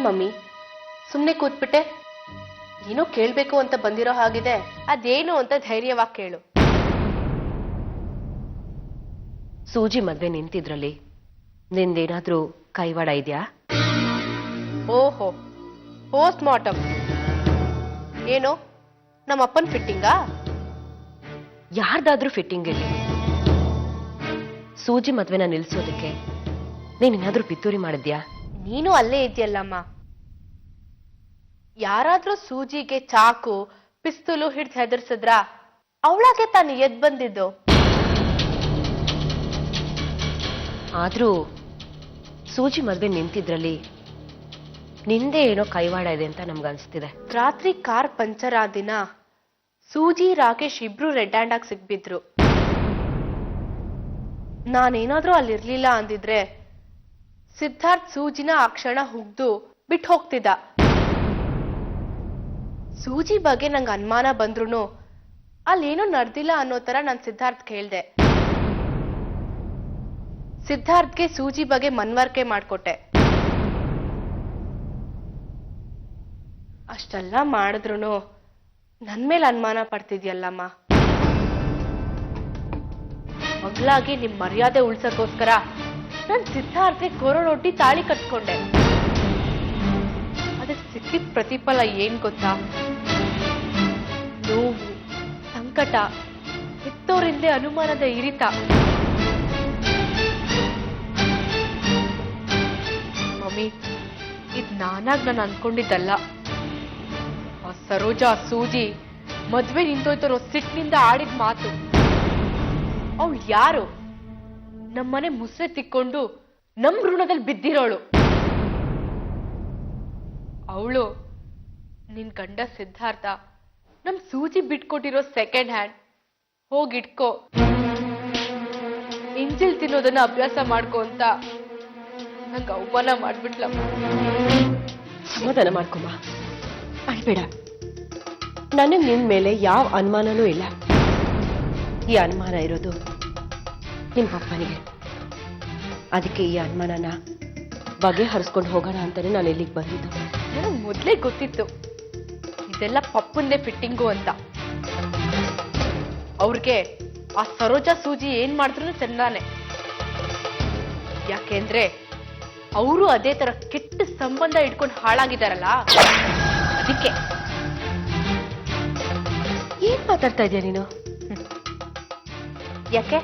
Mummy ಸುಮ್ಮನೆ ಕೂತ್ಬಿಟ್ಟೆ? ಏನೋ ಕೇಳ್ಬೇಕು ಅಂತ ಬಂದಿರೋ ಹಾಗಿದೆ, ಅದೇನು ಅಂತ ಧೈರ್ಯವಾಗಿ ಕೇಳು. ಸೂಜಿ ಮದ್ವೆ ನಿಂತಿದ್ರಲ್ಲಿ ನಿಂದೇನಾದ್ರೂ ಕೈವಾಡ ಇದೆಯಾ? ಓಹೋ, ಪೋಸ್ಟ್ ಮಾರ್ಟಮ್ ಏನೋ ನಮ್ಮಪ್ಪನ್ ಫಿಟ್ಟಿಂಗಾ? ಯಾರ್ದಾದ್ರೂ ಫಿಟ್ಟಿಂಗ್ ಇಲ್ಲಿ. ಸೂಜಿ ಮದ್ವೆನ ನಿಲ್ಸೋದಕ್ಕೆ ನೀನೇನಾದ್ರೂ ಪಿತೂರಿ ಮಾಡಿದ್ಯಾ? ನೀನು ಅಲ್ಲೇ ಇದೆಯಲ್ಲಮ್ಮ. ಯಾರಾದ್ರೂ ಸೂಜಿಗೆ ಚಾಕು ಪಿಸ್ತೂಲು ಹಿಡ್ದು ಹೆದರ್ಸಿದ್ರ ಅವಳಾಗೆ ತಾನು ಎದ್ ಬಂದಿದ್ದು. ಆದ್ರೂ ಸೂಜಿ ಮದ್ವೆ ನಿಂತಿದ್ರಲ್ಲಿ ನಿಂದೆ ಏನೋ ಕೈವಾಡ ಇದೆ ಅಂತ ನಮ್ಗನ್ಸ್ತಿದೆ. ರಾತ್ರಿ ಕಾರ್ ಪಂಚರ್ ಆದ ದಿನ ಸೂಜಿ ರಾಕೇಶ್ ಇಬ್ರು ರೆಡ್ ಹ್ಯಾಂಡ್ ಆಗಿ ಸಿಕ್ಬಿದ್ರು. ನಾನೇನಾದ್ರೂ ಅಲ್ಲಿರ್ಲಿಲ್ಲ ಅಂದಿದ್ರೆ ಸಿದ್ಧಾರ್ಥ್ ಸೂಜಿನ ಆ ಕ್ಷಣ ಹುಗ್ದು ಬಿಟ್ಟು ಹೋಗ್ತಿದ್ದ. ಸೂಜಿ ಬಗ್ಗೆ ನಂಗೆ ಅನುಮಾನ ಬಂದ್ರು ಅಲ್ಲೇನೋ ನಡೆದಿಲ್ಲ ಅನ್ನೋ ತರ ನಾನು ಸಿದ್ಧಾರ್ಥ್ ಕೇಳ್ದೆ. ಸಿದ್ಧಾರ್ಥ್ಗೆ ಸೂಜಿ ಬಗ್ಗೆ ಮನ್ವರಿಕೆ ಮಾಡ್ಕೊಟ್ಟೆ. ಅಷ್ಟೆಲ್ಲ ಮಾಡಿದ್ರು ನನ್ ಮೇಲೆ ಅನುಮಾನ ಪಡ್ತಿದ್ಯಲ್ಲಮ್ಮ. ಮಗಳಾಗಿ ನಿಮ್ ಮರ್ಯಾದೆ ಉಳ್ಸಕ್ಕೋಸ್ಕರ ನನ್ ಸಿದ್ಧಾರ್ಥ್ಗೆ ಕೊರಳೊಡ್ಡಿ ತಾಳಿ ಕಟ್ಕೊಂಡೆ. ಅದಕ್ಕೆ ಸಿಕ್ಕಿದ ಪ್ರತಿಫಲ ಏನ್ ಗೊತ್ತಾ? ನೋವು, ಸಂಕಟ, ಹೆತ್ತೋರಿಂದಲೇ ಅನುಮಾನದ ಇರಿತ. ಮಮ್ಮಿ, ಇದ್ ನಾನಾಗ್ ನಾನು ಅನ್ಕೊಂಡಿದ್ದಲ್ಲ. ಆ ಸರೋಜಾ ಸೂಜಿ ಮದ್ವೆ ನಿಂತೋಯ್ತರೋ ಸಿಟ್ಟಿನಿಂದ ಆಡಿದ ಮಾತು. ಅವಳು ಯಾರು? ನಮ್ಮನೆ ಮುಸ್ರೆ ತಿಕ್ಕೊಂಡು ನಮ್ ಋಣದಲ್ಲಿ ಬಿದ್ದಿರೋಳು. ಅವಳು ನಿನ್ ಗಂಡ ಸಿದ್ಧಾರ್ಥ ನಮ್ ಸೂಜಿ ಬಿಟ್ಕೊಟ್ಟಿರೋ ಸೆಕೆಂಡ್ ಹ್ಯಾಂಡ್. ಹೋಗಿಟ್ಕೋ, ಇಂಜಿಲ್ ತಿನ್ನೋದನ್ನ ಅಭ್ಯಾಸ ಮಾಡ್ಕೋ ಅಂತ ನಂಗೆ ಅವಮಾನ ಮಾಡ್ಬಿಟ್ಲಮ್ಮ. ಸಮಾಧಾನ ಮಾಡ್ಕೊಮ್ಮ, ಅಳ್ಬೇಡ. ನನಗ್ ನಿನ್ ಮೇಲೆ ಯಾವ ಅನುಮಾನನೂ ಇಲ್ಲ. ಈ ಅನುಮಾನ ಇರೋದು ನಿಮ್ ಪಪ್ಪನಿಗೆ. ಅದಕ್ಕೆ ಈ ಅನುಮಾನನ ಬಗೆಹರಿಸ್ಕೊಂಡು ಹೋಗೋಣ ಅಂತಾನೆ ನಾನು ಇಲ್ಲಿಗೆ ಬಂದಿದ್ದು. ನನಗೆ ಮೊದ್ಲೇ ಗೊತ್ತಿತ್ತು ಇದೆಲ್ಲ ಪಪ್ಪಂದೇ ಫಿಟ್ಟಿಂಗು ಅಂತ. ಅವ್ರಿಗೆ ಆ ಸರೋಜಾ ಸೂಜಿ ಏನ್ ಮಾಡಿದ್ರು ಚೆಂದಾನೆ. ಯಾಕೆಂದ್ರೆ ಅವರು ಅದೇ ತರ ಕೆಟ್ಟ ಸಂಬಂಧ ಇಟ್ಕೊಂಡು ಹಾಳಾಗಿದ್ದಾರಲ್ಲ, ಅದಕ್ಕೆ. ಏನ್ ಮಾತಾಡ್ತಾ ಇದೀಯ ನೀನು? ಯಾಕೆ,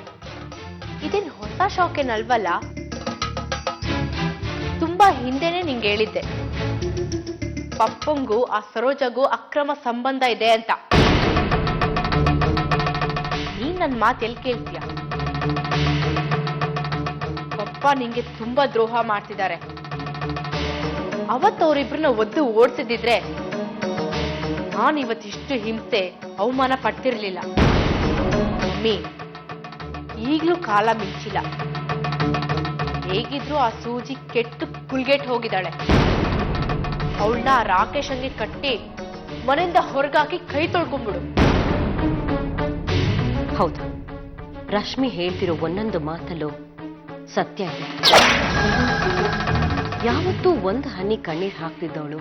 ಇದೇನ್ ಹೊಸ ಶಾಕೇನಲ್ವಲ್ಲ. ತುಂಬಾ ಹಿಂದೆನೆ ನಿಂಗೆ ಹೇಳಿದ್ದೆ ಪಪ್ಪಂಗೂ ಆ ಸರೋಜಗೂ ಅಕ್ರಮ ಸಂಬಂಧ ಇದೆ ಅಂತ. ನೀನ್ ನನ್ ಮಾತು ಎಲ್ಲಿ ಕೇಳ್ತೀಯ? ಪಪ್ಪ ನಿಂಗೆ ತುಂಬಾ ದ್ರೋಹ ಮಾಡ್ತಿದ್ದಾರೆ. ಅವತ್ತವರಿಬ್ರನ್ನ ಒದ್ದು ಓಡಿಸಿದ್ರೆ ನಾನು ಇವತ್ತಿಷ್ಟು ಹಿಂಸೆ ಅವಮಾನ ಪಡ್ತಿರ್ಲಿಲ್ಲ. ಮಮ್ಮಿ, ಈಗ್ಲೂ ಕಾಲ ಮಿಂಚಿಲ್ಲ. ಹೇಗಿದ್ರು ಆ ಸೂಜಿ ಕೆಟ್ಟು ಕುಲ್ಗೆಟ್ ಹೋಗಿದ್ದಾಳೆ. ಅವಳನ್ನ ರಾಕೇಶನ್ಗೆ ಕಟ್ಟಿ ಮನೆಯಿಂದ ಹೊರಗಾಕಿ ಕೈ ತೊಳ್ಕೊಂಡ್ಬಿಡು. ಹೌದು, ರಶ್ಮಿ ಹೇಳ್ತಿರೋ ಒಂದೊಂದು ಮಾತಲ್ಲೂ ಸತ್ಯ ಇದೆ. ಯಾವತ್ತೂ ಒಂದು ಹನಿ ಕಣ್ಣೀರ್ ಹಾಕ್ತಿದ್ದವಳು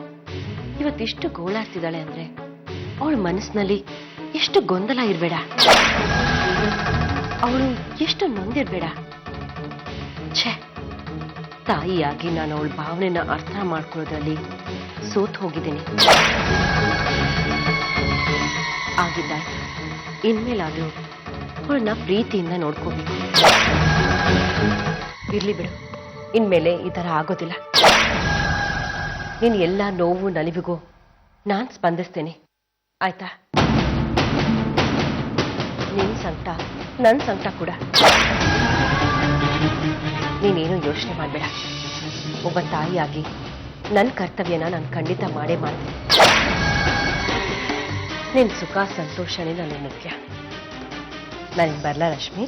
ಇವತ್ತಿಷ್ಟು ಗೋಳಾಡ್ತಿದ್ದಾಳೆ ಅಂದ್ರೆ ಅವಳ ಮನಸ್ಸಿನಲ್ಲಿ ಎಷ್ಟು ಗೊಂದಲ ಇರ್ಬೇಡ, ಅವಳು ಎಷ್ಟು ನೊಂದಿರ್ಬೇಡ. ಛೇ, ತಾಯಿಯಾಗಿ ನಾನು ಅವಳ ಭಾವನೆನ ಅರ್ಥ ಮಾಡ್ಕೊಳ್ಳೋದ್ರಲ್ಲಿ ಸೋತ್ ಹೋಗಿದ್ದೀನಿ. ಆಗಿದ್ದಾಯ್ತು, ಇನ್ಮೇಲಾದ್ರೂ ಅವಳನ್ನ ಪ್ರೀತಿಯಿಂದ ನೋಡ್ಕೋಬೇಕು. ಇರ್ಲಿ ಬಿಡು, ಇನ್ಮೇಲೆ ಈ ತರ ಆಗೋದಿಲ್ಲ. ನೀನ್ ಎಲ್ಲ ನೋವು ನಲಿವಿಗೂ ನಾನ್ ಸ್ಪಂದಿಸ್ತೇನೆ, ಆಯ್ತಾ? ನಿನ್ ಸಂಕಟ ನನ್ ಸಂಕಟ ಕೂಡ. ನೀನೇನು ಯೋಚನೆ ಮಾಡ್ಬೇಡ. ಒಬ್ಬ ತಾಯಿಯಾಗಿ ನನ್ನ ಕರ್ತವ್ಯನ ನಾನು ಖಂಡಿತ ಮಾಡೇ ಮಾಡ್ತೀನಿ. ನಿನ್ ಸುಖ ಸಂತೋಷನೇ ನನಗೆ ಮುಖ್ಯ. ನಾನು ಬರ್ಲಾ ರಶ್ಮಿ?